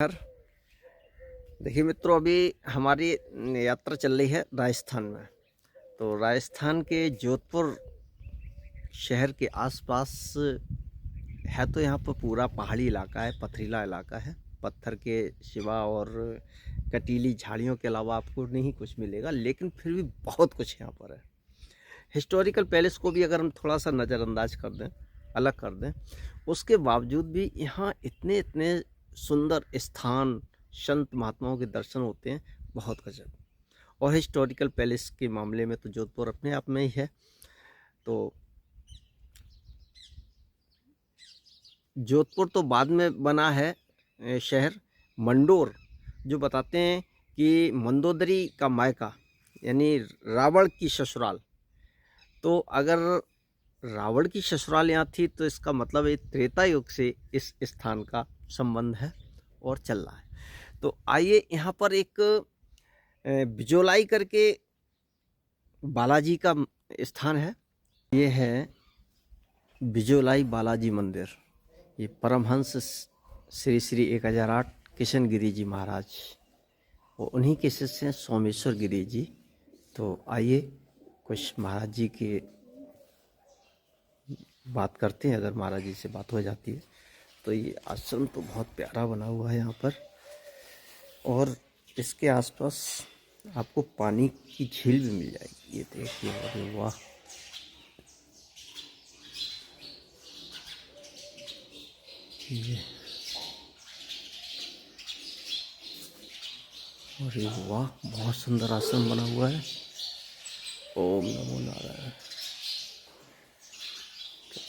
यार देखिए मित्रों, अभी हमारी यात्रा चल रही है राजस्थान में। तो राजस्थान के जोधपुर शहर के आसपास है, तो यहाँ पर पूरा पहाड़ी इलाका है, पथरीला इलाका है। पत्थर के सिवा और कटीली झाड़ियों के अलावा आपको नहीं कुछ मिलेगा, लेकिन फिर भी बहुत कुछ यहाँ पर है। हिस्टोरिकल पैलेस को भी अगर हम थोड़ा सा नज़रअंदाज कर दें, अलग कर दें, उसके बावजूद भी यहाँ इतने इतने सुंदर स्थान, संत महात्माओं के दर्शन होते हैं, बहुत गजब। और हिस्टोरिकल पैलेस के मामले में तो जोधपुर अपने आप में ही है। तो जोधपुर तो बाद में बना है शहर। मंडोर जो बताते हैं कि मंदोदरी का मायका, यानी रावण की ससुराल। तो अगर रावण की ससुराल यहाँ थी, तो इसका मतलब है त्रेता युग से इस स्थान का संबंध है और चल रहा है। तो आइए, यहाँ पर एक बिजोलाई करके बालाजी का स्थान है। ये है बिजोलाई बालाजी मंदिर। ये परमहंस श्री श्री 1008 किशन गिरी जी महाराज और उन्हीं के शिष्य हैं सोमेश्वर गिरी जी। तो आइए कुछ महाराज जी के बात करते हैं, अगर महाराज जी से बात हो जाती है। तो ये आश्रम तो बहुत प्यारा बना हुआ है यहाँ पर, और इसके आसपास आपको पानी की झील भी मिल जाएगी। ये देखिए, अरे वाह, ये अरे वाह, बहुत सुंदर आश्रम बना हुआ है। ओम नमो नारायण।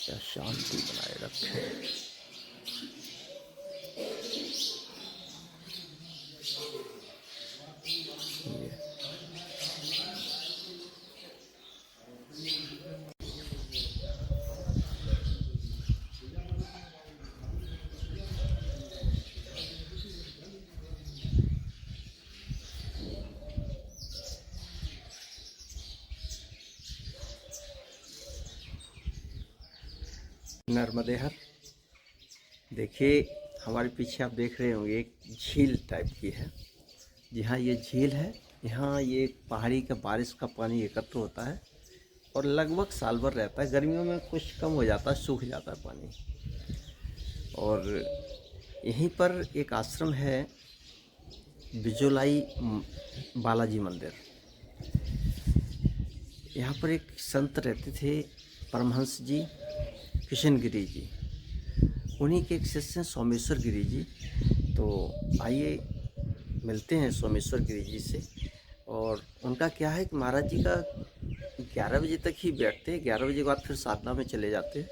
क्या शांति बनाए रखे। ये नर्मदे हर, देखिए हमारे पीछे आप देख रहे होंगे, एक झील टाइप की है। जी हाँ, ये झील है। यहाँ ये पहाड़ी का बारिश का पानी एकत्र होता है और लगभग साल भर रहता है। गर्मियों में कुछ कम हो जाता है, सूख जाता है पानी। और यहीं पर एक आश्रम है, बिजोलाई बालाजी मंदिर। यहाँ पर एक संत रहते थे, परमहंस जी किशन गिरी जी। उन्हीं के एक शिष्य हैं सोमेश्वर गिरी जी। तो आइए मिलते हैं सोमेश्वर गिरी जी से। और उनका क्या है कि महाराज जी का 11 बजे तक ही बैठते हैं, 11 बजे के बाद फिर साधना में चले जाते हैं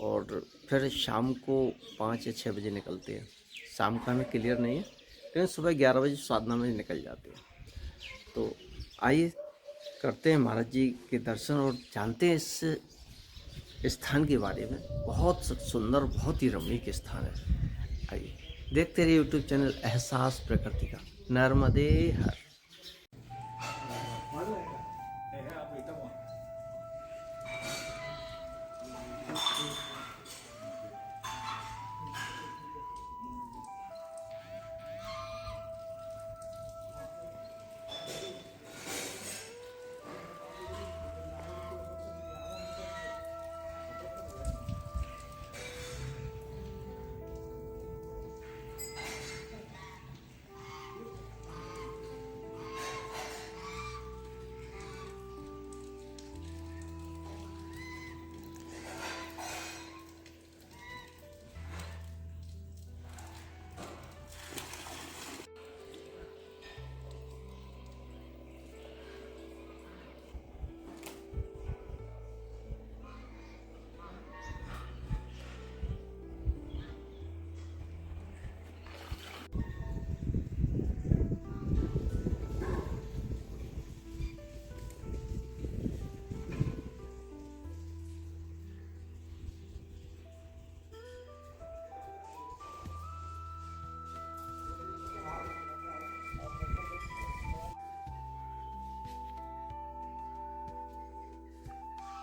और फिर शाम को 5 या 6 बजे निकलते हैं। शाम का हमें क्लियर नहीं है, लेकिन सुबह 11 बजे साधना में निकल जाते हैं। तो आइए करते हैं महाराज जी के दर्शन और जानते हैं इस स्थान के बारे में। बहुत सुंदर, बहुत ही रमणीक स्थान है। आइए देखते रहिए यूट्यूब चैनल एहसास प्रकृति का। नर्मदे हर।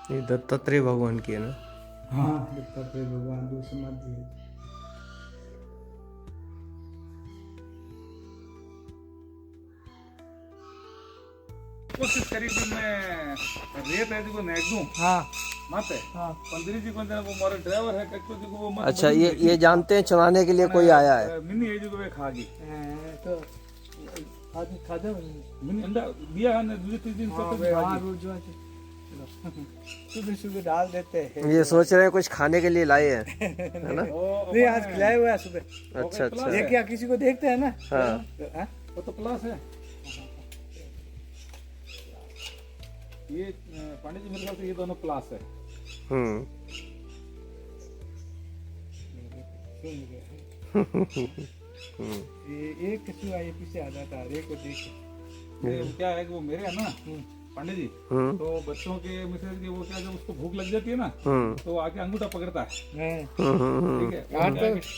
ये दत्तात्रेय भगवान की है ना? हाँ, दत्तात्रेय भगवान जो समाधि है। कोशिश करी थी मैं रेत है जो नेक दूं हाँ मत है हाँ पंद्री जी को वो हमारा ड्राइवर है ट्रैक्टर जी को वो मत अच्छा, ये जानते हैं चुनाने के लिए कोई आया है। मिनी है जो वे खा गई तो आदमी खाते मिनी अंडा दिया है ने दूसरे तीन दिन हाँ सब वे खा हाँ गई। रोज सुबह सुबह डाल देते हैं। ये सोच रहे हैं कुछ खाने के लिए लाए हैं, है ना? नहीं आज खिलाए हुआ है सुबह। अच्छा अच्छा। ये क्या किसी को देखते हैं ना? हाँ तो, हाँ? वो तो प्लस है ये पांडे जी मेरे ख्याल से ये दोनों प्लस है। हम्म। ये एक कछुआ ये पीछे आ जाता है, एक को देख ये क्या है कि वो मेरे है ना पांडे जी तो बच्चों के मिसेज के वो क्या जब उसको भूख लग जाती है ना तो आके अंगूठा पकड़ता है ठीक है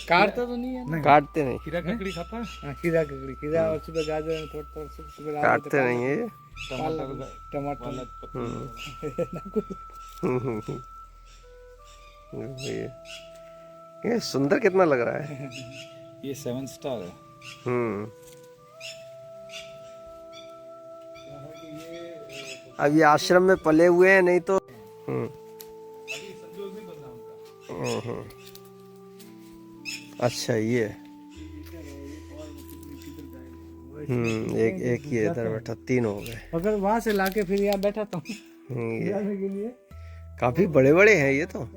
काटता तो नहीं है ना? काटते नहीं, खीरा ककड़ी खाता है हाँ, खीरा ककड़ी खीरा और सुबह गाजर में थोड़ा थोड़ा सुबह डाल देते काटते नहीं है ये। टमाटर ये सुंदर कितना लग रहा है। ये 7 स्टार है। हम्म। अब ये आश्रम में पले हुए हैं, नहीं तो अच्छा ये एक ये इधर बैठा, 3 हो गए। अगर वहां से लाके फिर यहाँ बैठा तो ये जाने के लिए काफी बड़े बड़े हैं, ये तो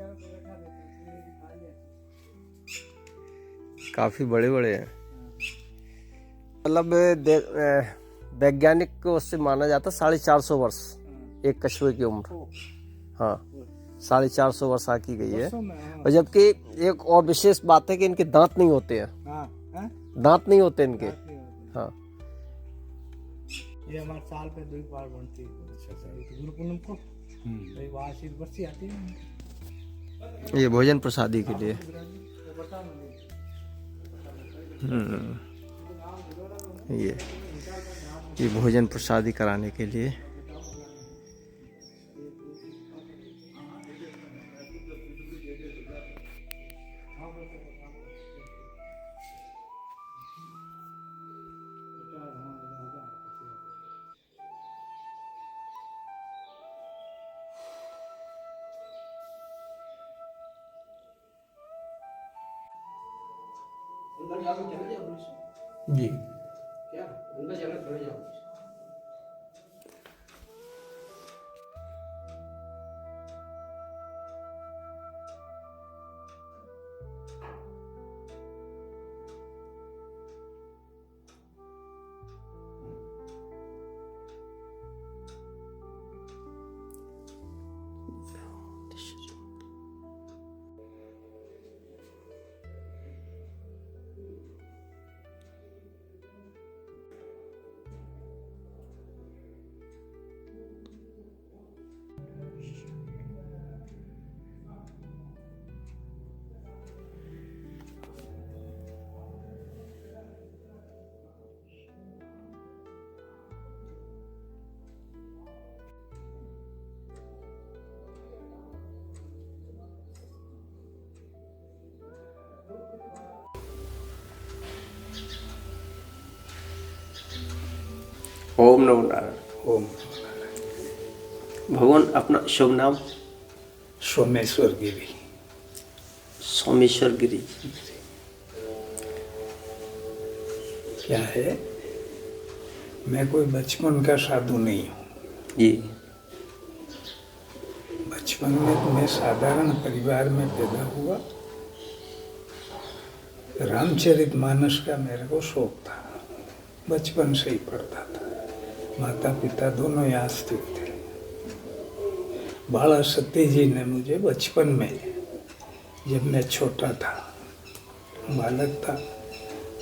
काफी बड़े बड़े हैं। मतलब वैज्ञानिक को उससे माना जाता 450 वर्ष एक कछुए की उम्र। हाँ 450 वर्ष आकी गई है। और जबकि एक और विशेष बात है कि इनके दांत नहीं होते हैं। दांत नहीं होते इनके। हाँ ये हमारे साल पे 2 बार बनती है गुरु पूनम को, वहाँ से बरसी आती है। ये भोजन प्रसादी के लिए। ये भोजन प्रसादी कराने के लिए। जी क्या अंदर जाना चले जाओ। ओम नमो नारायण। ओम भगवान अपना शुभ नाम? सोमेश्वर गिरी। सोमेश्वर गिरी। क्या है, मैं कोई बचपन का साधु नहीं हूँ। जी। बचपन में तो मैं साधारण परिवार में पैदा हुआ। रामचरितमानस का मेरे को शौक था, बचपन से ही पढ़ता था। माता पिता दोनों यहाँ स्थित थे। बाला सत्य जी ने मुझे बचपन में, जब मैं छोटा था, बालक था,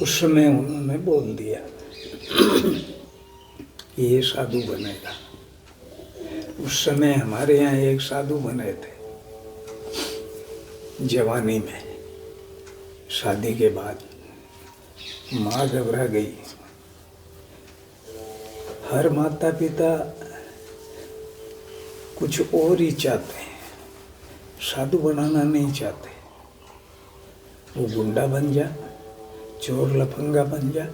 उस समय उन्होंने बोल दिया ये साधु बनेगा। उस समय हमारे यहाँ एक साधु बने थे जवानी में। शादी के बाद माँ घबरा गई। हर माता पिता कुछ और ही चाहते हैं, साधु बनाना नहीं चाहते। वो गुंडा बन जा, चोर लफंगा बन जा,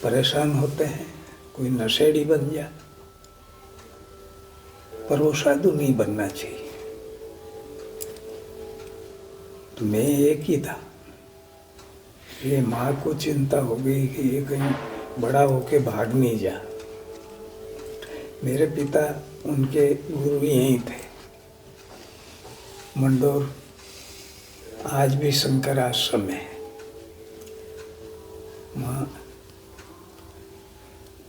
परेशान होते हैं। कोई नशेड़ी बन जा, पर वो साधु नहीं बनना चाहिए। तो मैं एक ही था। ये माँ को चिंता हो गई कि ये कहीं बड़ा होके भाग नहीं जा। मेरे पिता उनके गुरु यहीं थे, मंडोर, आज भी शंकर आश्रम है। माँ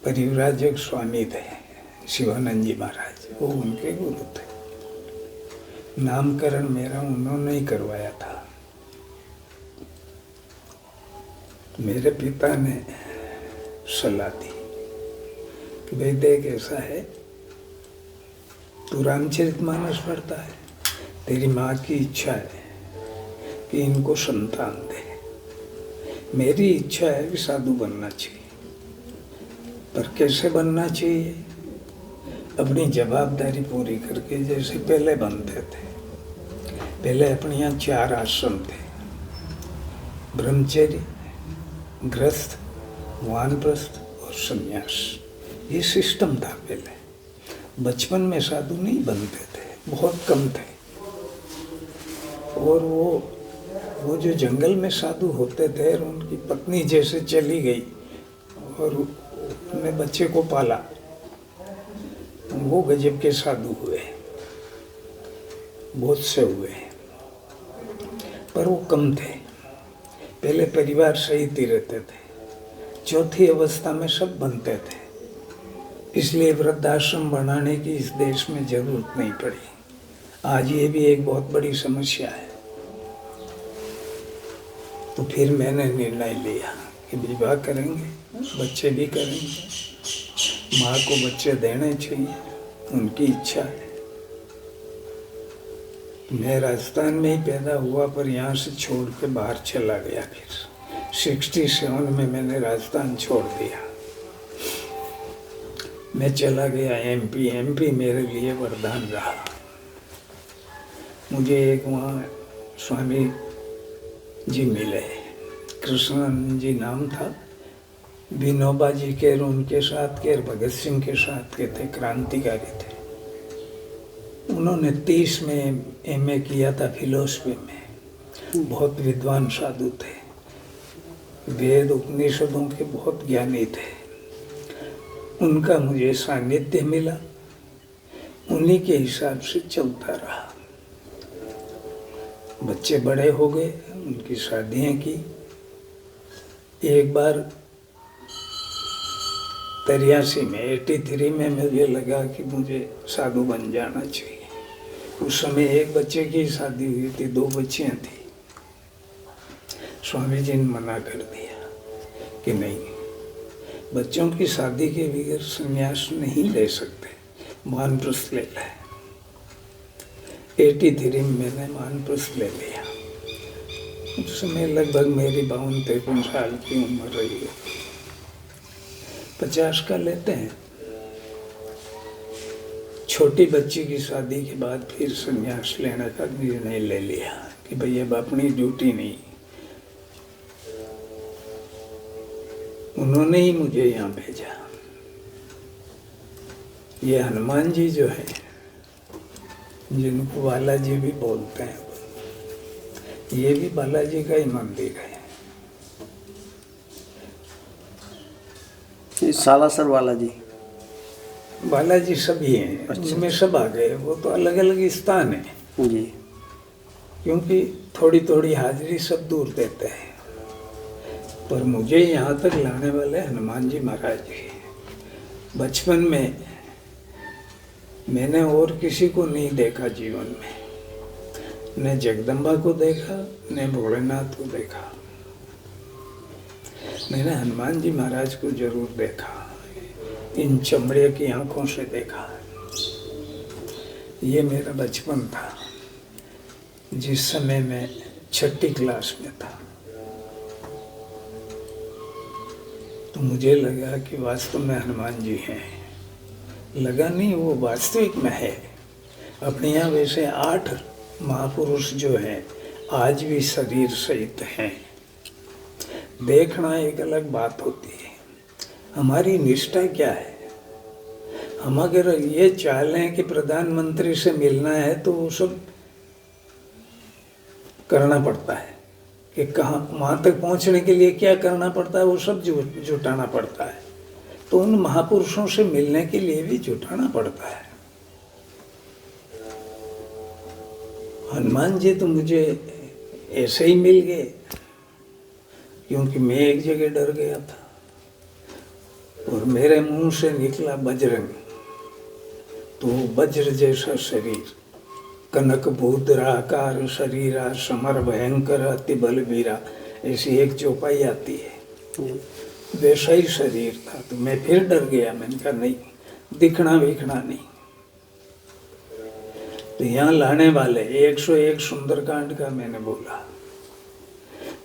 परिव्राजक स्वामी थे, शिवानंद जी महाराज, वो उनके गुरु थे। नामकरण मेरा उन्होंने ही करवाया था। मेरे पिता ने सलाह दी कि भाई देख, ऐसा है, तू रामचरितमानस पढ़ता है, तेरी माँ की इच्छा है कि इनको संतान दे, मेरी इच्छा है कि साधु बनना चाहिए। पर कैसे बनना चाहिए? अपनी जवाबदारी पूरी करके, जैसे पहले बनते थे। पहले अपने यहाँ 4 आश्रम थे, ब्रह्मचर्य, गृहस्थ, वानप्रस्थ और संन्यास। ये सिस्टम था पहले। बचपन में साधु नहीं बनते थे, बहुत कम थे। और वो जो जंगल में साधु होते थे, और उनकी पत्नी जैसे चली गई और उन्होंने बच्चे को पाला, वो गजब के साधु हुए, बहुत से हुए, पर वो कम थे। पहले परिवार सहित ही रहते थे। चौथी अवस्था में सब बनते थे, इसलिए वृद्धाश्रम बनाने की इस देश में जरूरत नहीं पड़ी। आज ये भी एक बहुत बड़ी समस्या है। तो फिर मैंने निर्णय लिया कि विवाह करेंगे, बच्चे भी करेंगे। माँ को बच्चे देने चाहिए, उनकी इच्छा है। मैं राजस्थान में ही पैदा हुआ, पर यहाँ से छोड़ के बाहर चला गया। फिर 67 में मैंने राजस्थान छोड़ दिया। मैं चला गया एमपी। एमपी मेरे लिए वरदान रहा। मुझे एक वहाँ स्वामी जी मिले, कृष्णानंद जी नाम था। विनोबा जी के, उनके साथ के, भगत सिंह के साथ के थे, क्रांतिकारी थे। उन्होंने 30 में एमए किया था फिलोसफी में। बहुत विद्वान साधु थे, वेद उपनिषदों के बहुत ज्ञानी थे। उनका मुझे सानिध्य मिला, उन्हीं के हिसाब से चलता रहा। बच्चे बड़े हो गए, उनकी शादियां की। एक बार 83 में 83 में मुझे लगा कि मुझे साधु बन जाना चाहिए। उस समय एक बच्चे की शादी हुई थी, 2 बच्चियां थी। स्वामी जी ने मना कर दिया कि नहीं, बच्चों की शादी के बगैर संन्यास नहीं ले सकते, वानप्रस्थ ले लें। 83 में मैंने वानप्रस्थ ले लिया। उस समय लगभग मेरी 52-53 साल की उम्र रही है। 50 का लेते हैं। छोटी बच्ची की शादी के बाद फिर संन्यास लेने का निर्णय ले लिया कि भाई अब अपनी ड्यूटी नहीं। उन्होंने ही मुझे यहाँ भेजा। ये हनुमान जी जो है, जिनको बालाजी भी बोलते हैं, ये भी बालाजी का ही मंदिर है। सालासर बालाजी, बालाजी सभी हैं। उसमें सब आ गए। वो तो अलग अलग स्थान है जी, क्योंकि थोड़ी थोड़ी हाजिरी सब दूर देते हैं। पर मुझे यहाँ तक लाने वाले हनुमान जी महाराज जी। बचपन में मैंने और किसी को नहीं देखा जीवन में, न जगदम्बा को देखा, न भोलेनाथ को देखा। मैंने हनुमान जी महाराज को जरूर देखा, इन चमड़े की आंखों से देखा। ये मेरा बचपन था, जिस समय मैं 6ठी क्लास में था। तो मुझे लगा कि वास्तव में हनुमान जी हैं। लगा नहीं, वो वास्तविक में है। अपने यहाँ वैसे 8 महापुरुष जो हैं आज भी शरीर सहित हैं। देखना एक अलग बात होती है, हमारी निष्ठा क्या है? हम अगर ये चाह लें कि प्रधानमंत्री से मिलना है तो वो सब करना पड़ता है कि कहाँ वहाँ तक पहुँचने के लिए क्या करना पड़ता है, वो सब जुटाना पड़ता है। तो उन महापुरुषों से मिलने के लिए भी जुटाना पड़ता है। हनुमान जी तो मुझे ऐसे ही मिल गए, क्योंकि मैं एक जगह डर गया था और मेरे मुंह से निकला बजरंग। तो वज्र जैसा शरीर, कनक भूद्राकार शरीरा, समर भयंकर अति बलबीरा, ऐसी एक चौपाई आती है, वैसा ही शरीर था। तो मैं फिर डर गया, मैंने कहा नहीं, दिखना विखना नहीं। तो यहाँ लाने वाले 101 सुंदरकांड का मैंने बोला,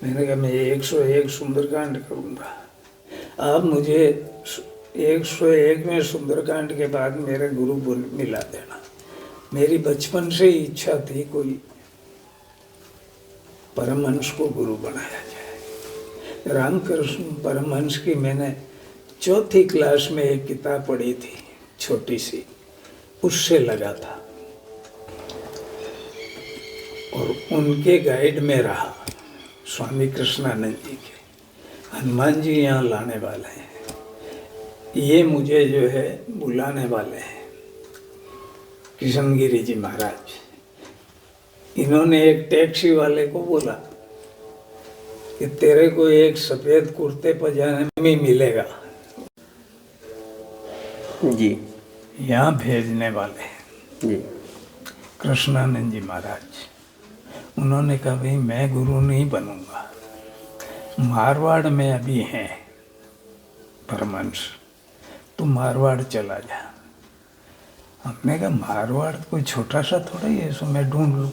मैंने कहा मैं 101 सुंदरकांड करूँगा। आप मुझे 101वें सुंदरकांड के बाद मेरे गुरु मिला देना। मेरी बचपन से ही इच्छा थी कोई परमहंस को गुरु बनाया जाए। रामकृष्ण परमहंस की मैंने 4थी क्लास में एक किताब पढ़ी थी, छोटी सी, उससे लगा था और उनके गाइड में रहा। स्वामी कृष्णानंद जी के हनुमान जी यहाँ लाने वाले हैं, ये मुझे जो है बुलाने वाले हैं, किशनगिरी जी महाराज। इन्होंने एक टैक्सी वाले को बोला कि तेरे को एक सफेद कुर्ते पजामे में मिलेगा, जी यहाँ भेजने वाले हैं जी। कृष्णानंद जी महाराज। उन्होंने कहा भाई मैं गुरु नहीं बनूंगा, मारवाड़ में अभी हैं परमहंस, तू मारवाड़ चला जा। हमने कहा मारवाड़ कोई छोटा सा थोड़ा ही है, सो मैं ढूंढ लूँ।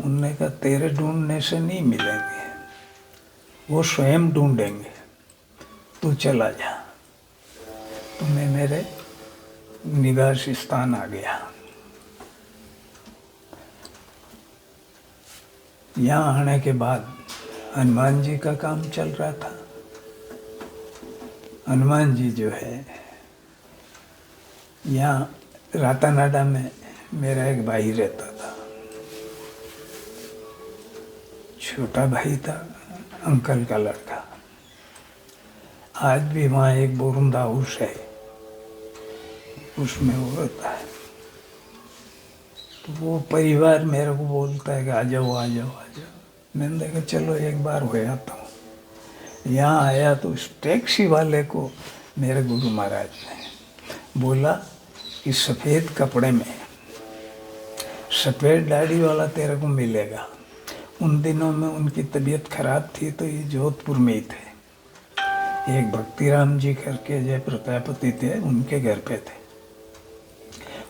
उनने कहा तेरे ढूंढने से नहीं मिलेंगे, वो स्वयं ढूंढेंगे, तू चला जा। तो मैं मेरे निवास स्थान आ गया। यहाँ आने के बाद हनुमान जी का काम चल रहा था। हनुमान जी जो है यहाँ रातानाडा में मेरा एक भाई रहता था, छोटा भाई था, अंकल का लड़का। आज भी वहाँ एक बोरुंदा हाउस है, उसमें वो रहता है। तो वो परिवार मेरे को बोलता है कि आ जाओ आ जाओ आ जाओ। मैंने देखा चलो एक बार हो आता हूँ। यहाँ आया तो उस टैक्सी वाले को मेरे गुरु महाराज ने बोला कि सफ़ेद कपड़े में सफ़ेद दाढ़ी वाला तेरे को मिलेगा। उन दिनों में उनकी तबीयत खराब थी तो ये जोधपुर में ही थे। एक भक्तिराम जी करके जय प्रतापति थे, उनके घर पे थे।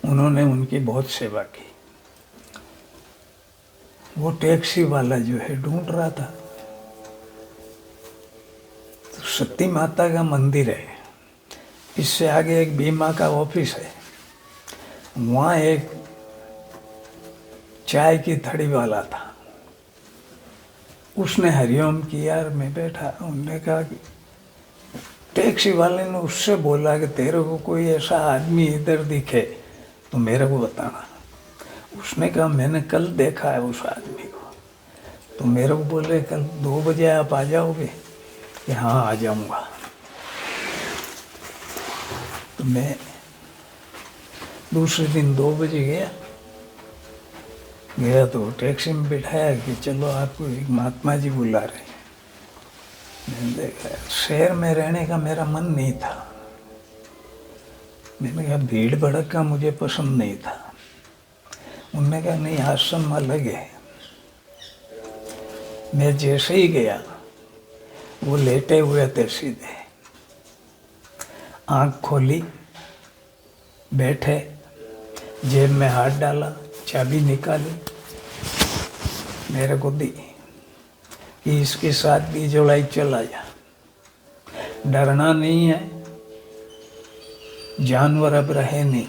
उन्होंने उनकी बहुत सेवा की। वो टैक्सी वाला जो है ढूंढ रहा था, तो सती माता का मंदिर है, इससे आगे एक बीमा का ऑफिस है। वहाँ एक चाय की थड़ी वाला था, उसने हरिओम किया और मैं बैठा। उन्होंने कहा कि टैक्सी वाले ने उससे बोला कि तेरे को कोई ऐसा आदमी इधर दिखे तो मेरे को बताना। उसने कहा मैंने कल देखा है उस आदमी को। तो मेरे को बोले कल 2 बजे आप आ जाओगे? कि हाँ आ जाऊँगा। तो मैं दूसरे दिन 2 बजे गया तो टैक्सी में बिठाया कि चलो आपको एक महात्मा जी बुला रहे हैं। मैंने देखा शहर में रहने का मेरा मन नहीं था। मैंने कहा भीड़ भड़का मुझे पसंद नहीं था। उन्होंने कहा नहीं आश्रम अलग है। मैं जैसे ही गया वो लेटे हुए थे सीधे, आँख खोली, बैठे, जेब में हाथ डाला, चाबी निकाली, मेरे को दी कि इसके साथ भी जुलाई चला जा। डरना नहीं है, जानवर अब रहे नहीं,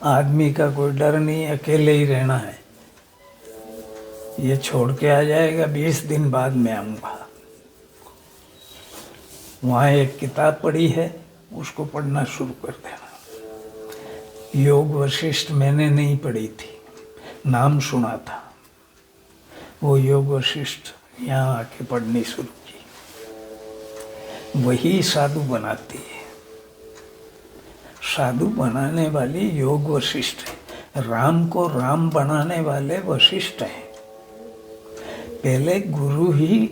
आदमी का कोई डर नहीं, अकेले ही रहना है। ये छोड़ के आ जाएगा, 20 दिन बाद मैं आऊँगा। वहाँ एक किताब पढ़ी है, उसको पढ़ना शुरू कर देना। योग वशिष्ठ मैंने नहीं पढ़ी थी, नाम सुना था। वो योग वशिष्ठ यहाँ आके पढ़नी शुरू की। वही साधु बनाती है। साधु बनाने वाली योग वशिष्ठ है। राम को राम बनाने वाले वशिष्ठ हैं। पहले गुरु ही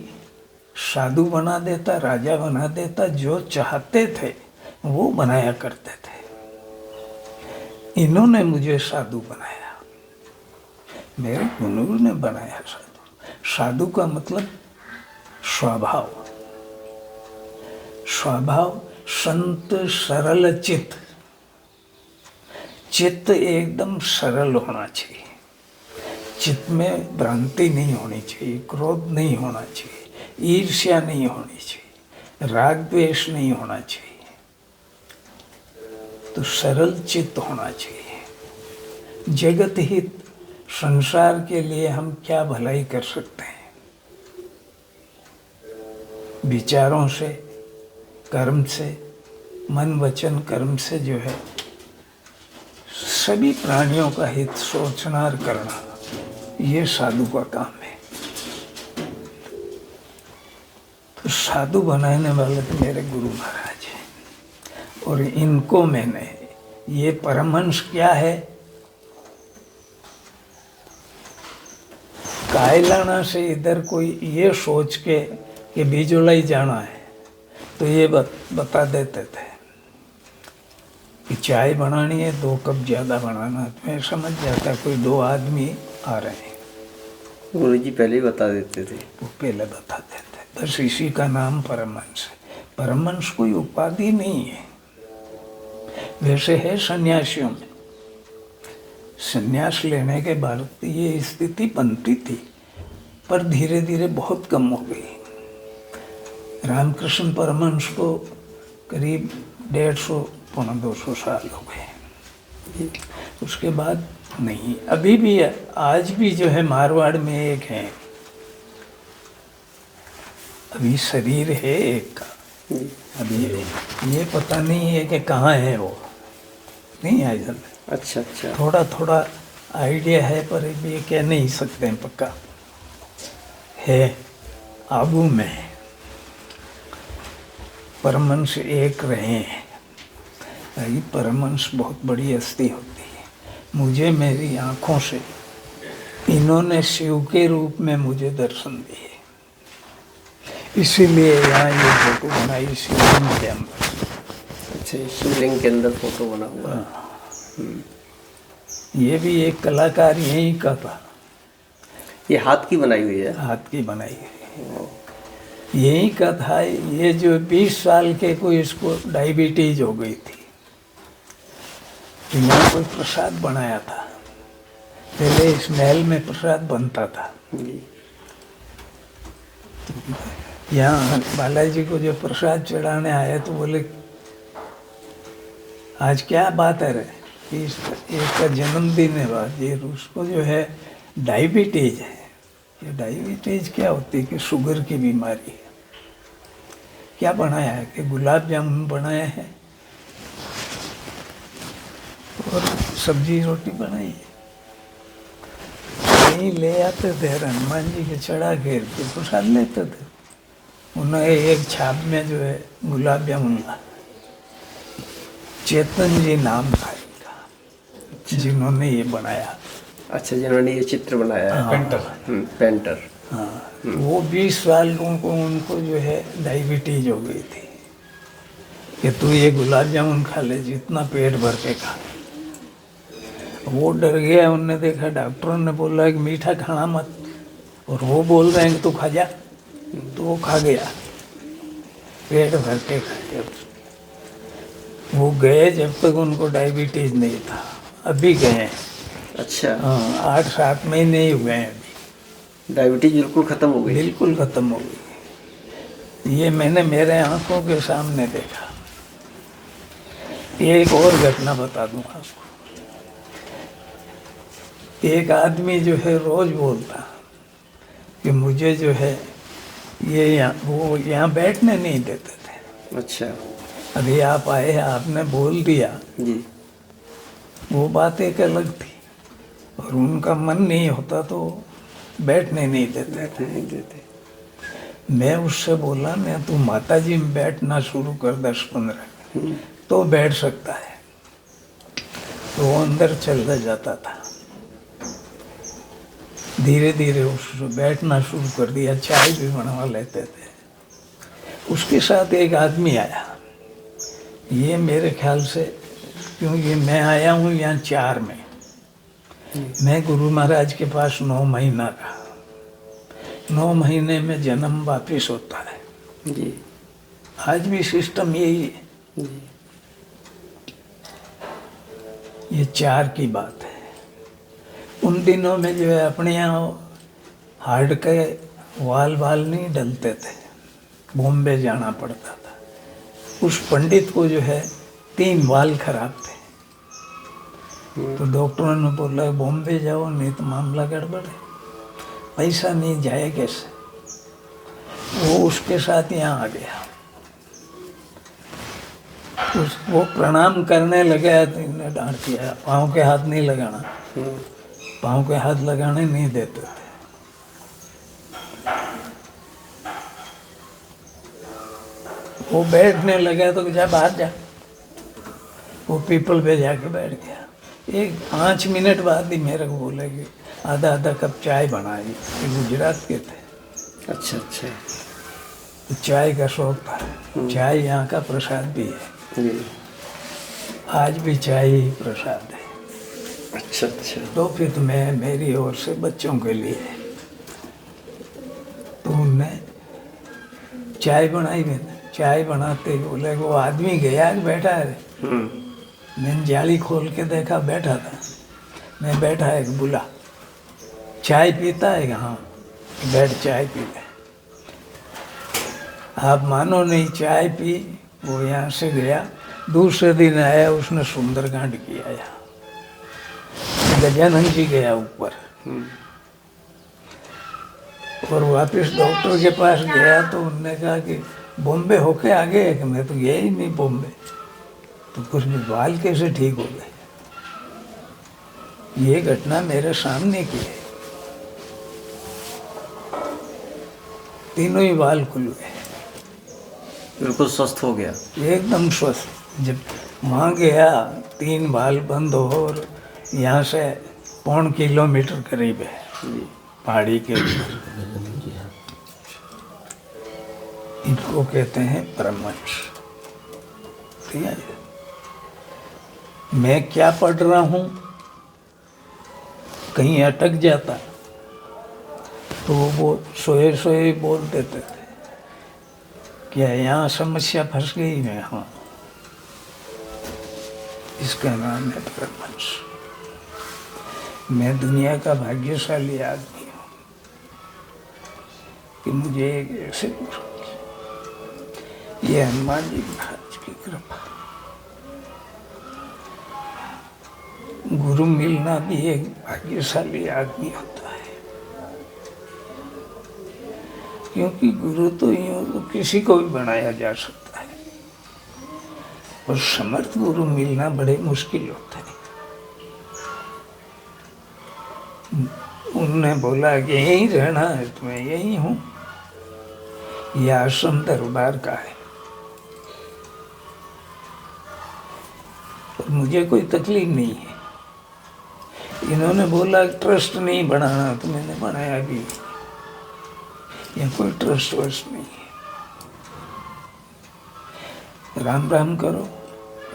साधु बना देता, राजा बना देता, जो चाहते थे वो बनाया करते थे। इन्होंने मुझे साधु बनाया, मेरे गुरु ने बनाया साधु। साधु का मतलब स्वभाव। स्वभाव संत सरल चित्त। चित्त एकदम सरल होना चाहिए। चित्त में भ्रांति नहीं होनी चाहिए, क्रोध नहीं होना चाहिए, ईर्ष्या नहीं होनी चाहिए, राग द्वेष नहीं होना चाहिए। तो सरल चित्त होना चाहिए। जगत हित, संसार के लिए हम क्या भलाई कर सकते हैं? विचारों से, कर्म से, मन वचन कर्म से जो है सभी प्राणियों का हित सोचना और करना, ये साधु का काम है। तो साधु बनाने वाले तो मेरे गुरु महाराज हैं। और इनको मैंने, ये परमहंस क्या है, कायलाना से इधर कोई ये सोच के कि बिजोलाई जाना है तो ये बता देते थे कि चाय बनानी है 2 कप ज़्यादा बनाना। तो मैं समझ जाता कोई 2 आदमी आ रहे हैं। गुरुजी पहले ही बता देते थे। वो पहले बता देते। बस इसी का नाम परमहंस है। परमहंस कोई उपाधि नहीं है। वैसे है सन्यासियों में। संन्यास लेने के बाद ये स्थिति बनती थी, पर धीरे धीरे बहुत कम हो गई। रामकृष्ण परमहंस को करीब 150-200 साल हो गए। उसके बाद नहीं। अभी भी आज भी जो है मारवाड़ में एक है, अभी शरीर है एक का। अभी ये पता नहीं है कि कहाँ है वो, नहीं है इधर। अच्छा अच्छा। थोड़ा थोड़ा आइडिया है, पर ये कह नहीं सकते हैं पक्का। है आबू में परमहंस एक रहे हैं। ये परमहंस बहुत बड़ी हस्ती होती है। मुझे मेरी आँखों से इन्होंने शिव के रूप में मुझे दर्शन दिए, इसीलिए यहाँ ये फोटो बनाई शिवलिंग के अंदर। अच्छा, शिवलिंग के अंदर फोटो बना हुआ है। ये भी एक कलाकार यहीं का था। ये हाथ की बनाई हुई है। हाथ की बनाई है, यहीं का था। ये जो 20 साल के कोई इसको डायबिटीज हो गई थी, तो यहाँ कोई प्रसाद बनाया था। पहले इस महल में प्रसाद बनता था। यहाँ बालाजी को जो प्रसाद चढ़ाने आए तो बोले आज क्या बात है रे, इसका जन्मदिन है। बात ये उसको जो है डायबिटीज है। ये डायबिटीज क्या होती है कि शुगर की बीमारी है। क्या बनाया है कि गुलाब जामुन बनाए हैं और सब्जी रोटी बनाई है। यहीं ले आते थे, हनुमान जी के चढ़ा के प्रसाद लेते थे। उन्होंने एक छाप में जो है गुलाब जामुन का, चेतन जी नाम था इनका, जिन्होंने ये बनाया। अच्छा, जिन्होंने ये चित्र बनाया है। पेंटर। पेंटर। हाँ, वो 20 साल उनको जो है डायबिटीज हो गई थी कि तू ये गुलाब जामुन खा ले, जितना पेट भर के खा। वो डर गया। उनने देखा, डॉक्टरों ने बोला कि मीठा खाना मत, और वो बोल रहे हैं कि तू खा जा, तो वो खा गया, पेट भर के खा गया। वो गए जब तक उनको डायबिटीज नहीं था। अभी गए। अच्छा। हाँ, 8-7 महीने ही हुए हैं अभी। डायबिटीज बिल्कुल खत्म हो गई। बिल्कुल खत्म हो गई। ये मैंने मेरे आंखों के सामने देखा। एक और घटना बता दूं आपको। एक आदमी जो है रोज बोलता कि मुझे जो है ये वो यहाँ बैठने नहीं देते थे। अच्छा अभी आप आए, आपने बोल दिया, जी। वो बात एक अलग थी, और उनका मन नहीं होता तो बैठने नहीं देते। नहीं देते। मैं उससे बोला, मैं तू माता जी में बैठना शुरू कर 10-15 तो बैठ सकता है, तो वो अंदर चलता जाता था। धीरे धीरे उसको बैठना शुरू कर दिया, चाय भी बनवा लेते थे। उसके साथ एक आदमी आया, ये मेरे ख्याल से, क्योंकि मैं आया हूँ यहाँ 4 में, मैं गुरु महाराज के पास 9 महीना रहा। 9 महीने में जन्म वापिस होता है जी आज भी सिस्टम यही है। जी। ये 4 की बात है। उन दिनों में जो है अपने यहाँ हार्ड के वाल नहीं डलते थे, बॉम्बे जाना पड़ता था। उस पंडित को जो है 3 वाल खराब थे, तो डॉक्टरों ने बोला बॉम्बे जाओ, नहीं तो मामला गड़बड़ है, पैसा नहीं जाए कैसे। वो उसके साथ यहाँ आ गया, वो प्रणाम करने लगा तो इन्हें डांट दिया, पाँव के हाथ नहीं लगाना, पाँव के हाथ लगाने नहीं देते थे। वो बैठने लगा तो जा बाहर जा, वो पीपल पे जाके बैठ गया। एक 5 मिनट बाद ही मेरे को बोला कि आधा कप चाय बनाई। ये गुजरात के थे, अच्छा अच्छा तो चाय का शौक था। चाय यहाँ का प्रसाद भी है, जी। आज भी चाय ही प्रसाद है। अच्छा अच्छा। तो फिर तो मैं मेरी ओर से बच्चों के लिए, तो उनने चाय बनाई। मैंने चाय बनाते ही बोले वो आदमी गया कि बैठा है। मैंने जाली खोल के देखा, बैठा था। मैं बैठा है, बुला चाय पीता है, हाँ बैठ चाय पी ले। आप मानो नहीं, चाय पी, वो यहाँ से गया। दूसरे दिन आया, उसने सुंदरकांड किया यहाँ। गजानन जी गया ऊपर, और वापस डॉक्टर के पास गया तो उन्होंने कहा कि बॉम्बे होके आ गए। कि मैं तो गया ही नहीं बॉम्बे, तो कुछ भी बाल कैसे ठीक हो गए। ये घटना मेरे सामने की है। तीनों ही बाल खुल गए, बिल्कुल स्वस्थ हो गया। एकदम स्वस्थ। जब वहाँ गया 3 बाल बंद हो, और यहाँ से 1.25 किलोमीटर करीब है पहाड़ी के ऊपर। इनको कहते हैं परमहंस। ठीक है, मैं क्या पढ़ रहा हूँ, कहीं अटक जाता तो वो सोए सोए बोल देते थे, क्या यहाँ समस्या फंस गई है। हाँ, इसका नाम है परमहंस। मैं दुनिया का भाग्यशाली आदमी हूँ कि मुझे एक ऐसे गुरु, ये हनुमान जी महाराज की कृपा। गुरु मिलना भी एक भाग्यशाली आदमी होता है, क्योंकि गुरु तो यूं तो किसी को भी बनाया जा सकता है, और समर्थ गुरु मिलना बड़े मुश्किल होता है। उन्होंने बोला कि यहीं रहना है, तो मैं यहीं हूँ। यह आश्रम दरबार का है, और मुझे कोई तकलीफ नहीं है। इन्होंने बोला ट्रस्ट नहीं बनाना, तो मैंने बनाया भी। यह कोई ट्रस्ट वस्ट नहीं है। राम राम करो,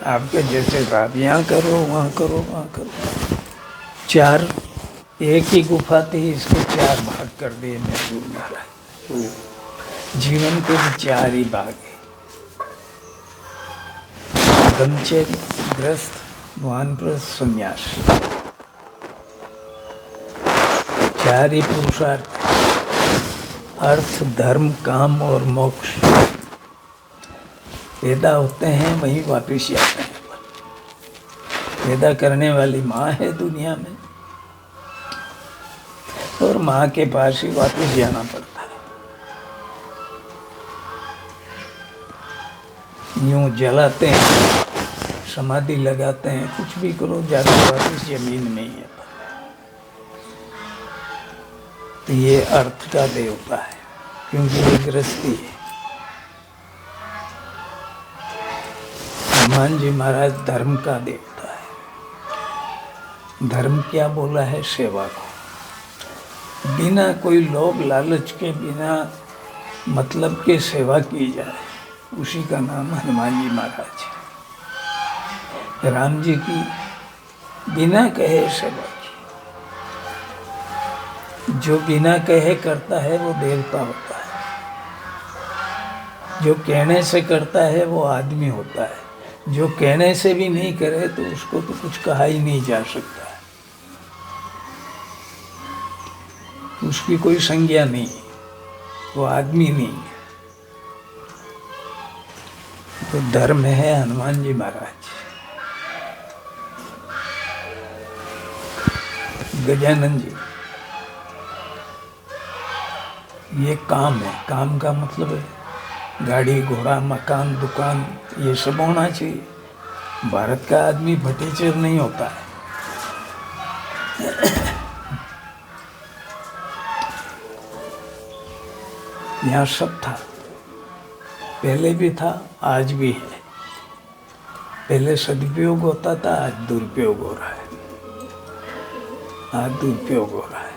आपके जैसे रात यहाँ करो, वहाँ करो, वहाँ करो। 4 एक ही गुफा थी, इसके 4 भाग कर दिए मैं गुरु महाराज। जीवन के भी 4 ही भाग है, ब्रह्मचर्य, गृहस्थ, वानप्रस्थ, संन्यास। 4 ही पुरुषार्थ, अर्थ, धर्म, काम और मोक्ष। पैदा होते हैं, वहीं वापिस जाते हैं। पैदा करने वाली माँ है दुनिया में, और माँ के पास ही वापिस जाना पड़ता है। यूं जलाते हैं, समाधि लगाते हैं, कुछ भी करो, ज़्यादा बात इस जमीन में ही है। तो ये अर्थ का देवता है, क्योंकि ये गृहस्थी है। हनुमान जी महाराज धर्म का देवता है। धर्म क्या बोला है? सेवा को। बिना कोई लोभ लालच के, बिना मतलब के सेवा की जाए, उसी का नाम हनुमान जी महाराज है। राम जी की बिना कहे सेवा की। जो बिना कहे करता है वो देवता होता है, जो कहने से करता है वो आदमी होता है, जो कहने से भी नहीं करे तो उसको तो कुछ कहा ही नहीं जा सकता है, उसकी कोई संज्ञा नहीं, वो आदमी नहीं है। तो धर्म है हनुमान जी महाराज। गजानन जी, ये काम है। काम का मतलब है गाड़ी घोड़ा मकान दुकान ये सब होना चाहिए। भारत का आदमी फटीचर नहीं होता है। यहाँ सब था, पहले भी था, आज भी है। पहले सदुपयोग होता था, आज दुरुपयोग हो रहा है। आज दुरुपयोग हो रहा है।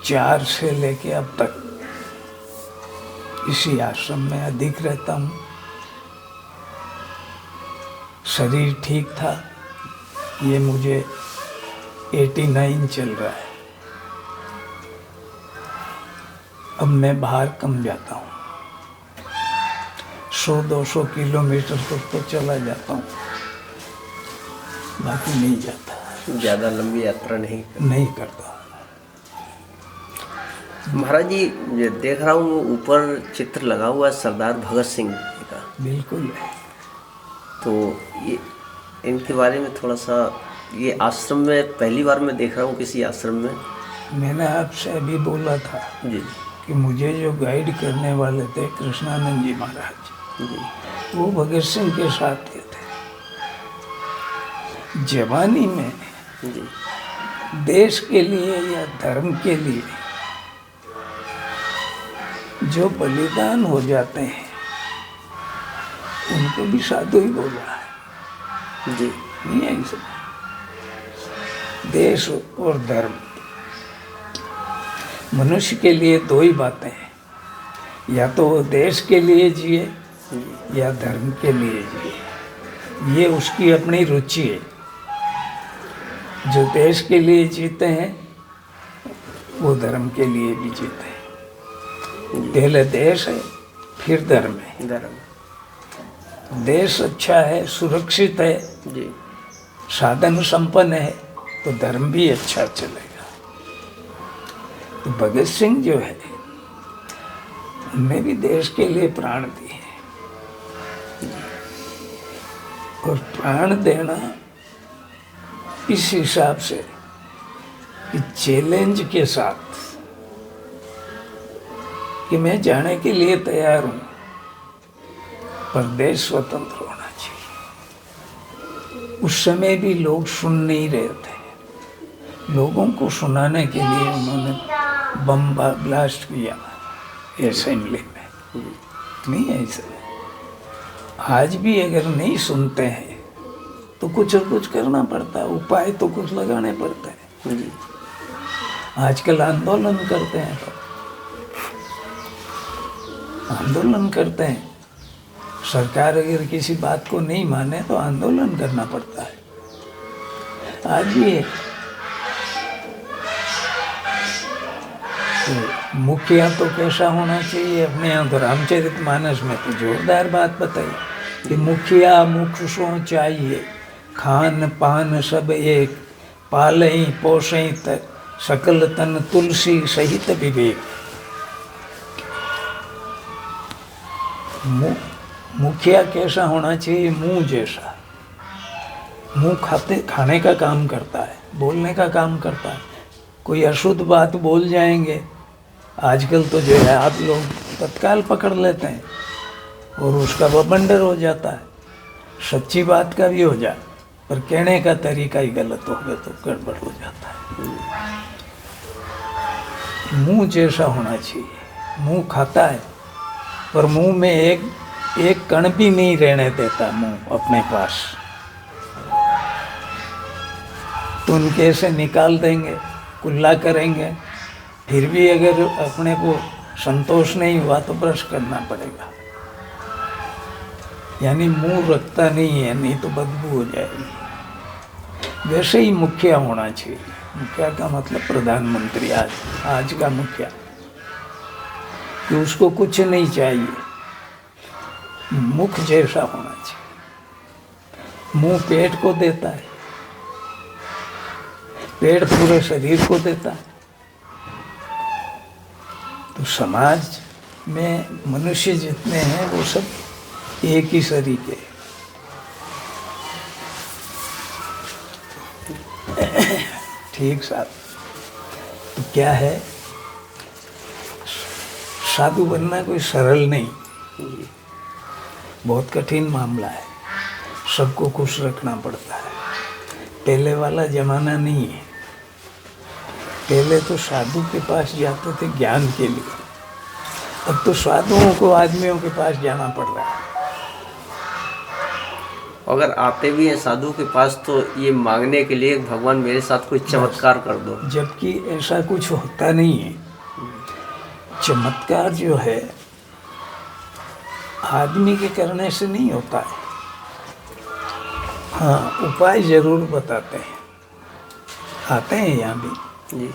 4 से लेके अब तक इसी आश्रम में अधिक रहता हूँ। शरीर ठीक था, ये मुझे 89 चल रहा है। अब मैं बाहर कम जाता हूँ, 100-200 किलोमीटर तक तो चला जाता हूँ, बाकी नहीं जाता। ज़्यादा लंबी यात्रा नहीं करता। महाराज जी, ये देख रहा हूँ ऊपर चित्र लगा हुआ है सरदार भगत सिंह जी का। बिल्कुल है। तो ये इनके बारे में थोड़ा सा, ये आश्रम में पहली बार मैं देख रहा हूँ किसी आश्रम में। मैंने आपसे अभी बोला था जी कि मुझे जो गाइड करने वाले थे कृष्णानंद जी महाराज जी, वो भगत सिंह के साथ के थे। जवानी में जी देश के लिए या धर्म के लिए जो बलिदान हो जाते हैं उनको भी साधु ही बोला है। जी, नहीं है सब। देश और धर्म, मनुष्य के लिए 2 ही बातें हैं, या तो वो देश के लिए जिए या धर्म के लिए जिए। ये उसकी अपनी रुचि है। जो देश के लिए जीते हैं वो धर्म के लिए भी जीते हैं। पहले देश है, फिर धर्म है। धर्म, देश अच्छा है, सुरक्षित है, जी साधन संपन्न है, तो धर्म भी अच्छा चलेगा। तो भगत सिंह जो है, उन्होंने भी देश के लिए प्राण दिए, और प्राण देना इस हिसाब से कि चैलेंज के साथ कि मैं जाने के लिए तैयार हूं, पर देश स्वतंत्र होना चाहिए। उस समय भी लोग सुन नहीं रहे थे। लोगों को सुनाने के लिए उन्होंने बम ब्लास्ट किया असेंबली में। नहीं है ऐसा। आज भी अगर नहीं सुनते हैं तो कुछ और कुछ करना पड़ता है, उपाय तो कुछ लगाने पड़ते हैं। जी, आजकल आंदोलन करते हैं, तो आंदोलन करते हैं। सरकार अगर किसी बात को नहीं माने तो आंदोलन करना पड़ता है। आज भी है। तो मुखिया तो कैसा होना चाहिए? अपने यहाँ तो रामचरितमानस में तो जोरदार बात बताई कि मुखिया मुख सो चाहिए, खान पान सब एक, पालई पोसई सकल तन तुलसी सहित विवेक। मुखिया कैसा होना चाहिए? मुंह जैसा। मुंह खाने का काम करता है, बोलने का काम करता है। कोई अशुद्ध बात बोल जाएंगे आजकल तो जो है आप लोग तत्काल पकड़ लेते हैं और उसका वो बंडर हो जाता है, सच्ची बात का भी हो जाए पर कहने का तरीका ही गलत हो गया तो गड़बड़ हो जाता है। मुंह जैसा होना चाहिए, मुंह खाता है पर मुंह में एक कण भी नहीं रहने देता मुंह अपने पास, तो उनके से निकाल देंगे, कुल्ला करेंगे, फिर भी अगर अपने को संतोष नहीं हुआ तो ब्रश करना पड़ेगा। यानी मुंह रखता नहीं है, नहीं तो बदबू हो जाएगी। वैसे ही मुखिया होना चाहिए। मुखिया का मतलब प्रधानमंत्री, आज का मुखिया, कि उसको कुछ नहीं चाहिए, मुख जैसा होना चाहिए। मुंह पेट को देता है, पेट पूरे शरीर को देता है। तो समाज में मनुष्य जितने हैं वो सब एक ही शरीर के। ठीक साहब। तो क्या है, साधु बनना कोई सरल नहीं, बहुत कठिन मामला है। सबको खुश रखना पड़ता है। पहले वाला जमाना नहीं है। पहले तो साधु के पास जाते थे ज्ञान के लिए, अब तो साधुओं को आदमियों के पास जाना पड़ रहा है। अगर आते भी हैं साधु के पास तो ये मांगने के लिए भगवान मेरे साथ कोई चमत्कार कर दो, जबकि ऐसा कुछ होता नहीं है। चमत्कार जो है आदमी के करने से नहीं होता है। हाँ, उपाय जरूर बताते हैं, आते हैं यहाँ भी जी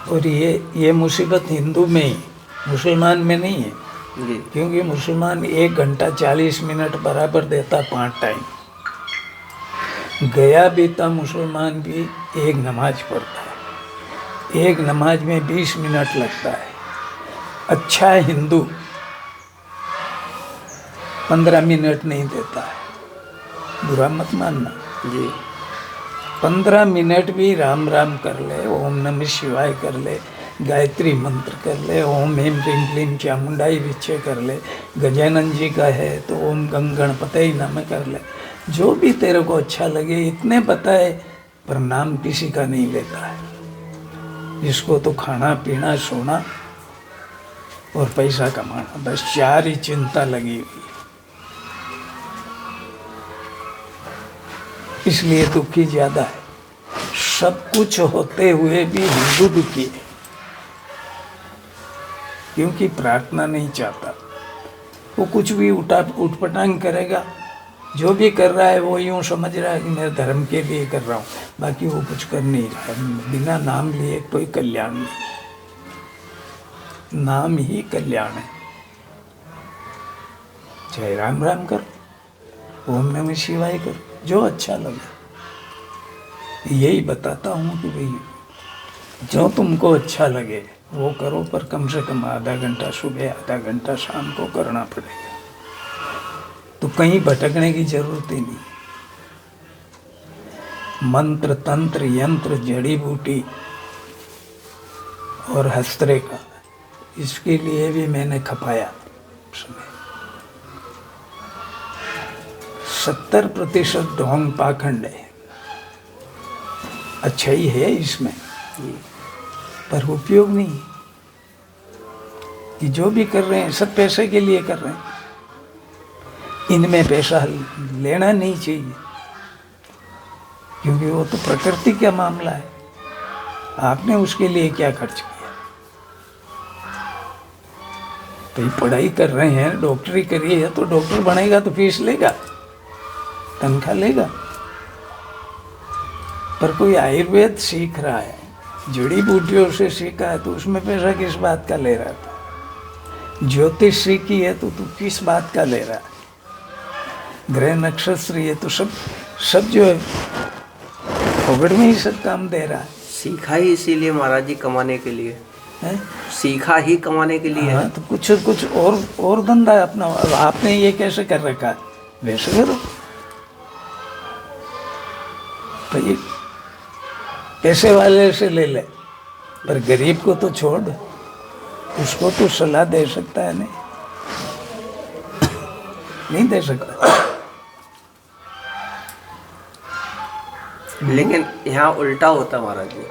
और ये मुसीबत हिंदू में ही, मुसलमान में नहीं है। जी। क्योंकि मुसलमान 1 घंटा 40 मिनट बराबर देता 5 टाइम। गया बीता मुसलमान भी एक नमाज पढ़ता है, एक नमाज में 20 मिनट लगता है। अच्छा हिंदू 15 मिनट नहीं देता है, बुरा मत मानना जी। 15 मिनट भी राम राम कर ले, ओम नमः शिवाय कर ले, गायत्री मंत्र कर ले, ओम ह्रीं क्लीं क्लीं चामुंडाई विच्छे कर ले, गजानन जी का है तो ओम गं गणपतये नमः कर ले। जो भी तेरे को अच्छा लगे, इतने पता है पर नाम किसी का नहीं लेता है। जिसको तो खाना पीना सोना और पैसा कमाना, बस 4 ही चिंता लगी हुई। इसलिए दुखी ज्यादा है। सब कुछ होते हुए भी हिंदू दुखी है, क्योंकि प्रार्थना नहीं चाहता। वो कुछ भी उठपटांग करेगा, जो भी कर रहा है वो यूं समझ रहा है कि मैं धर्म के लिए कर रहा हूँ, बाकी वो कुछ कर नहीं रहा है। बिना नाम लिए कोई कल्याण नहीं, नाम ही कल्याण है। चाहे राम राम कर, ओम नमः शिवाय कर, जो अच्छा लगे। यही बताता हूँ कि भाई जो तुमको अच्छा लगे वो करो, पर कम से कम आधा घंटा सुबह, आधा घंटा शाम को करना पड़ेगा। तो कहीं भटकने की जरूरत ही नहीं। मंत्र तंत्र यंत्र जड़ी बूटी और हस्तरेखा, इसके लिए भी मैंने खपाया समय। 70% ढोंग पाखंड है। अच्छा ही है इसमें, पर उपयोग नहीं। कि जो भी कर रहे हैं सब पैसे के लिए कर रहे हैं। इनमें पैसा लेना नहीं चाहिए, क्योंकि वो तो प्रकृति का मामला है। आपने उसके लिए क्या खर्च किया? तो ये पढ़ाई कर रहे हैं, डॉक्टरी करी है, तो डॉक्टर बनेगा तो फीस लेगा, तनख्वाह लेगा। पर कोई आयुर्वेद सीख रहा है, जड़ी बूटियों से सीखा है, तो उसमें पैसा किस बात का ले रहा था? ज्योतिष सीखी है तो तू किस बात का ले रहा है? ग्रह नक्षत्र ये तो सब जो है कोविड में ही सब काम दे रहा है। सीखा ही इसीलिए महाराज जी, कमाने के लिए है? सीखा ही कमाने के लिए। हाँ, तो कुछ और धंधा अपना। आपने ये कैसे कर रखा है, वैसे करो। तो ये पैसे वाले से ले ले, पर गरीब को तो छोड़। उसको तो सलाह दे सकता है नहीं दे सकता। लेकिन यहाँ उल्टा होता है महाराज जी,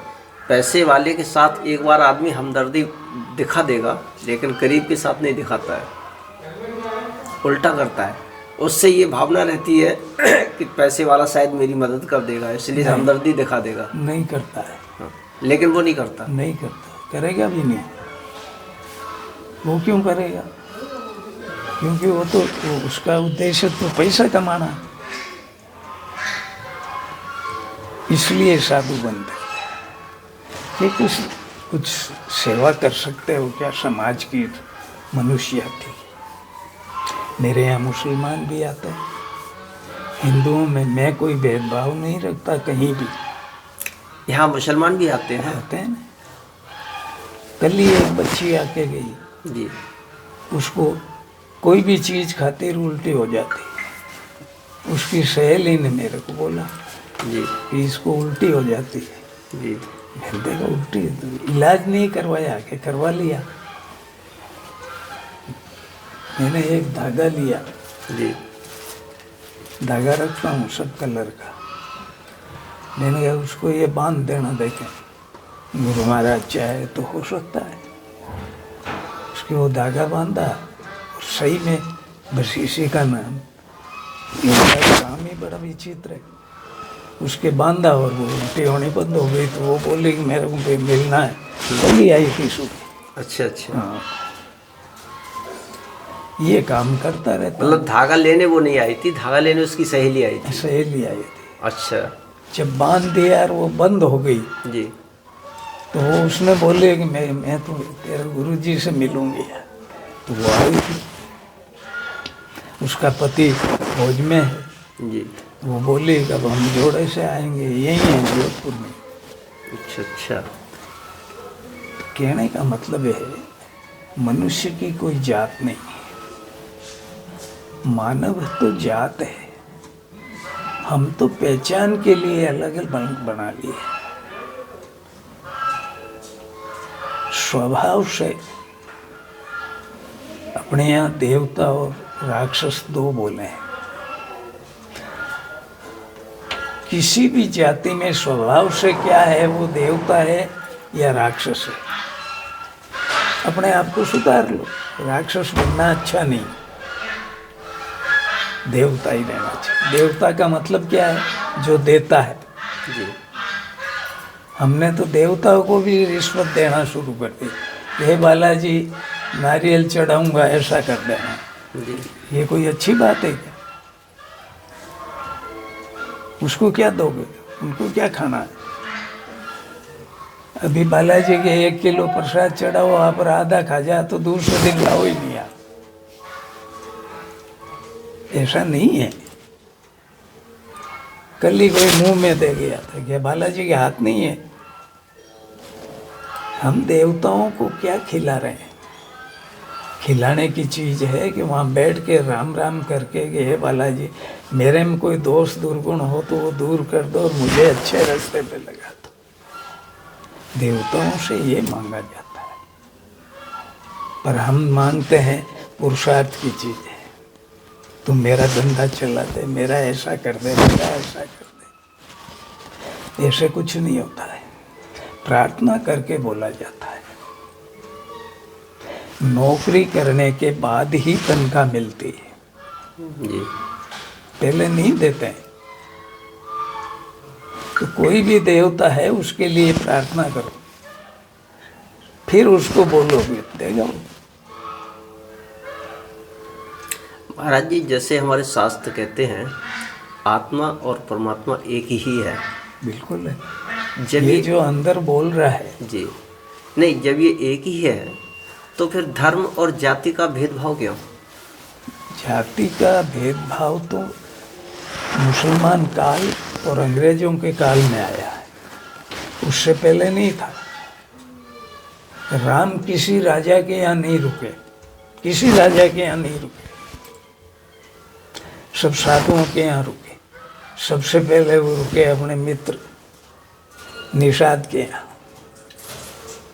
पैसे वाले के साथ एक बार आदमी हमदर्दी दिखा देगा, लेकिन गरीब के साथ नहीं दिखाता है, उल्टा करता है। उससे ये भावना रहती है कि पैसे वाला शायद मेरी मदद कर देगा, इसलिए हमदर्दी दिखा देगा। नहीं करता है। हाँ, लेकिन वो नहीं करता। नहीं करता, करेगा भी नहीं। वो क्यों करेगा? क्योंकि वो तो उसका उद्देश्य तो पैसा कमाना है, इसलिए साधु बनते हैं कि कुछ सेवा कर सकते हो क्या समाज की, मनुष्य की। मेरे यहाँ मुसलमान भी आते हैं, हिंदुओं में मैं कोई भेदभाव नहीं रखता कहीं भी। यहाँ मुसलमान भी आते हैं? आते हैं ना। कल ही एक बच्ची आके गई जी, उसको कोई भी चीज़ खातिर उल्टी हो जाती। उसकी सहेली ने मेरे को बोला जी, कि इसको उल्टी हो जाती है। जी, मैंने देखा उल्टी, इलाज नहीं करवाया, के करवा लिया। मैंने एक धागा लिया, जी, धागा रखता हूँ सब कलर का। मैंने कहा उसको ये बांध देना, देखें गुरु महाराज चाहे तो हो सकता है। उसके वो धागा बांधा और सही में बस इसी का नाम, ये काम ही बड़ा विचित्र है। उसके बांधा और वो उल्टी होनी बंद हो गई। तो वो बोली कि मेरे को मिलना है, बोली आई थी सुबह। अच्छा अच्छा। हाँ, ये काम करता रहता। मतलब धागा लेने वो नहीं आई थी, धागा लेने उसकी सहेली आई थी? सहेली आई थी। अच्छा। जब बांध दिया और वो बंद हो गई जी, तो वो उसने बोले कि मैं तो तेरे गुरुजी से मिलूंगी। तो वो आई थी, उसका पति फौज में है। जी, वो बोले कि अब हम जोड़े से आएंगे, यही है जोधपुर में। अच्छा अच्छा। कहने का मतलब है मनुष्य की कोई जात नहीं, मानव तो जात है। हम तो पहचान के लिए अलग अलग बना लिए। स्वभाव से अपने यहाँ देवता और राक्षस दो बोले हैं। किसी भी जाति में स्वभाव से क्या है, वो देवता है या राक्षस है। अपने आप को सुधार लो, राक्षस बनना अच्छा नहीं, देवता ही रहना चाहिए। देवता का मतलब क्या है? जो देता है। जी, हमने तो देवताओं को भी रिश्वत देना शुरू कर दी। हे बालाजी नारियल चढ़ाऊंगा, ऐसा कर देना। जी, ये कोई अच्छी बात है क्या? उसको क्या दोगे? उनको क्या खाना है? अभी बालाजी के 1 किलो प्रसाद चढ़ाओ, आप आधा खा जा तो दूसरे दिन लाओ ही नहीं आप। ऐसा नहीं है। कल ही कोई मुंह में दे गया था कि बालाजी के हाथ नहीं है। हम देवताओं को क्या खिला रहे हैं? खिलाने की चीज़ है कि वहाँ बैठ के राम राम करके कि हे बालाजी मेरे में कोई दोष दुर्गुण हो तो वो दूर कर दो और मुझे अच्छे रास्ते पे लगा दो। देवताओं से ये मांगा जाता है, पर हम मांगते हैं पुरुषार्थ की चीज़ है। तुम मेरा धंधा चला दे, मेरा ऐसा कर दे, मेरा ऐसा कर दे। ऐसे कुछ नहीं होता है। प्रार्थना करके बोला जाता है। नौकरी करने के बाद ही तनख्वाह मिलती है, जी, पहले नहीं देते हैं। तो कोई भी देवता है उसके लिए प्रार्थना करो, फिर उसको बोलोगे देगा वो। महाराज जी जैसे हमारे शास्त्र कहते हैं आत्मा और परमात्मा एक ही है। बिल्कुल है। जब ये जो अंदर बोल रहा है, जी नहीं, जब ये एक ही है तो फिर धर्म और जाति का भेदभाव क्यों? जाति का भेदभाव तो मुसलमान काल और अंग्रेजों के काल में आया है, उससे पहले नहीं था। राम किसी राजा के यहाँ नहीं रुके, किसी राजा के यहाँ नहीं रुके, सब साधुओं के यहाँ रुके। सबसे पहले वो रुके अपने मित्र निषाद के यहाँ।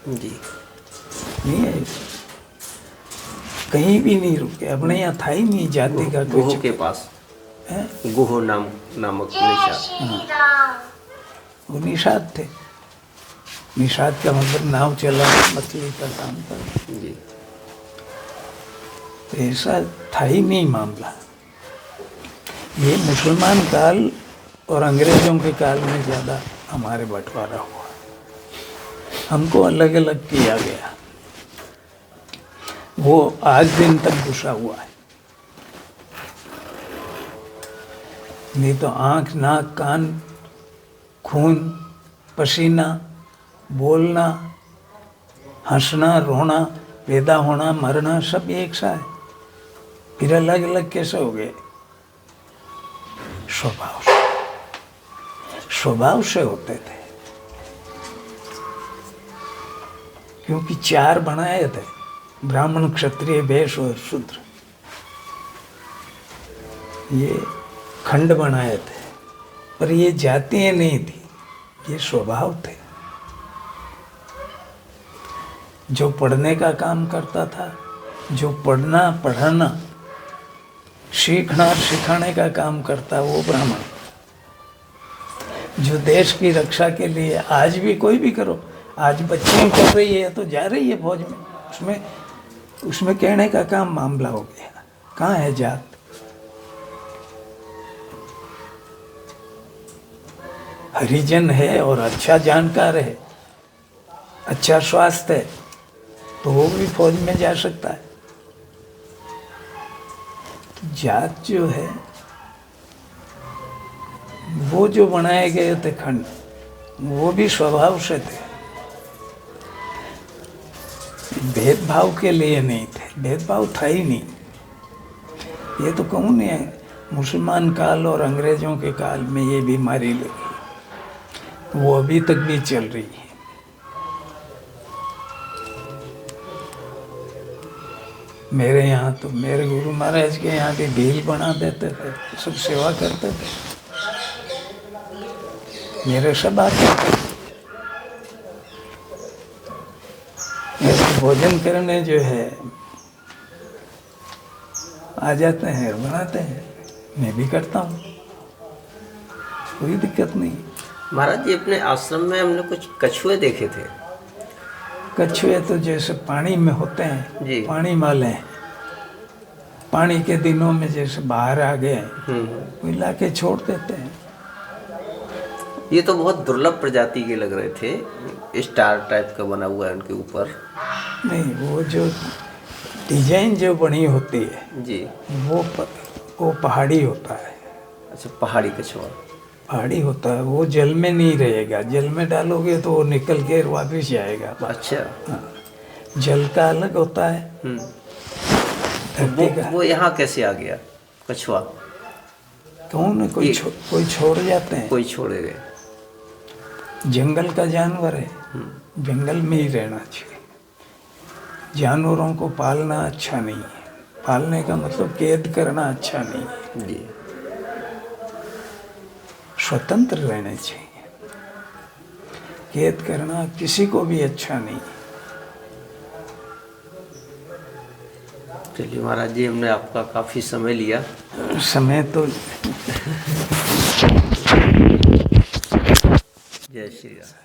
जी, नहीं है, कहीं भी नहीं रुके, अपने यहाँ था ही नहीं जाति का गुहो कुछ के पास है। गुहो नामक निषाद। वो निषाद थे। निषाद का मतलब नाव चला, मछली का काम करना। जी। तो ऐसा था ही नहीं मामला। ये मुसलमान काल और अंग्रेजों के काल में ज़्यादा हमारे बंटवारा हुआ, हमको अलग अलग किया गया। वो आज दिन तक घुसा हुआ है। नहीं तो आँख, नाक, कान, खून, पसीना, बोलना, हंसना, रोना, पैदा होना, मरना सब एक सा है। फिर अलग अलग कैसे हो गए? स्वभाव से, स्वभाव से होते थे। क्योंकि चार बनाए थे, ब्राह्मण, क्षत्रिय, वैश्य और शूद्र। ये खंड बनाए थे, पर ये जातियां नहीं थी, ये स्वभाव थे। जो पढ़ने का काम करता था, जो पढ़ना, पढ़ाना, सीखना, सिखाने का काम करता, वो ब्राह्मण। जो देश की रक्षा के लिए, आज भी कोई भी करो, आज बच्चियां कर रही है तो जा रही है फौज में, उसमें कहने का काम मामला हो गया। कहाँ है जात? हरिजन है और अच्छा जानकार है, अच्छा स्वास्थ्य है, तो वो भी फौज में जा सकता है। तो जात जो है, वो जो बनाए गए थे खंड, वो भी स्वभाव से थे, भेदभाव के लिए नहीं थे। भेदभाव था ही नहीं। ये तो कहूँ नहीं, मुसलमान काल और अंग्रेजों के काल में ये बीमारी लगी, वो अभी तक भी चल रही है। मेरे यहाँ तो मेरे गुरु महाराज के यहाँ भी भील बना देते थे, सब सेवा करते थे, मेरे सब आते थे। मेरे भोजन करने जो है आ जाते हैं, बनाते हैं, मैं भी करता हूँ, कोई दिक्कत नहीं। महाराज जी, अपने आश्रम में हमने कुछ कछुए देखे थे। कछुए तो जैसे पानी में होते हैं जी। पानी वाले हैं, पानी के दिनों में जैसे बाहर आ गए वो लाके छोड़ देते हैं। ये तो बहुत दुर्लभ प्रजाति के लग रहे थे, स्टार टाइप का बना हुआ है उनके ऊपर। नहीं, वो जो डिजाइन जो बनी होती है जी। वो पहाड़ी होता है। अच्छा, पहाड़ी कछुआ। पहाड़ी होता है, वो जल में नहीं रहेगा, जल में डालोगे तो वो निकल के वापिस जाएगा। अच्छा। हाँ, जल का अलग होता है, धरती का। वो यहाँ कैसे आ गया कछुआ? कौन कोई छोड़ जाते हैं, कोई छोड़े गए। जंगल का जानवर है, जंगल में ही रहना चाहिए। जानवरों को पालना अच्छा नहीं है, पालने का मतलब कैद करना अच्छा नहीं है जी। स्वतंत्र रहने चाहिए, कैद करना किसी को भी अच्छा नहीं है। चलिए महाराज जी, हमने आपका काफ़ी समय लिया। समय तो जय श्री राम।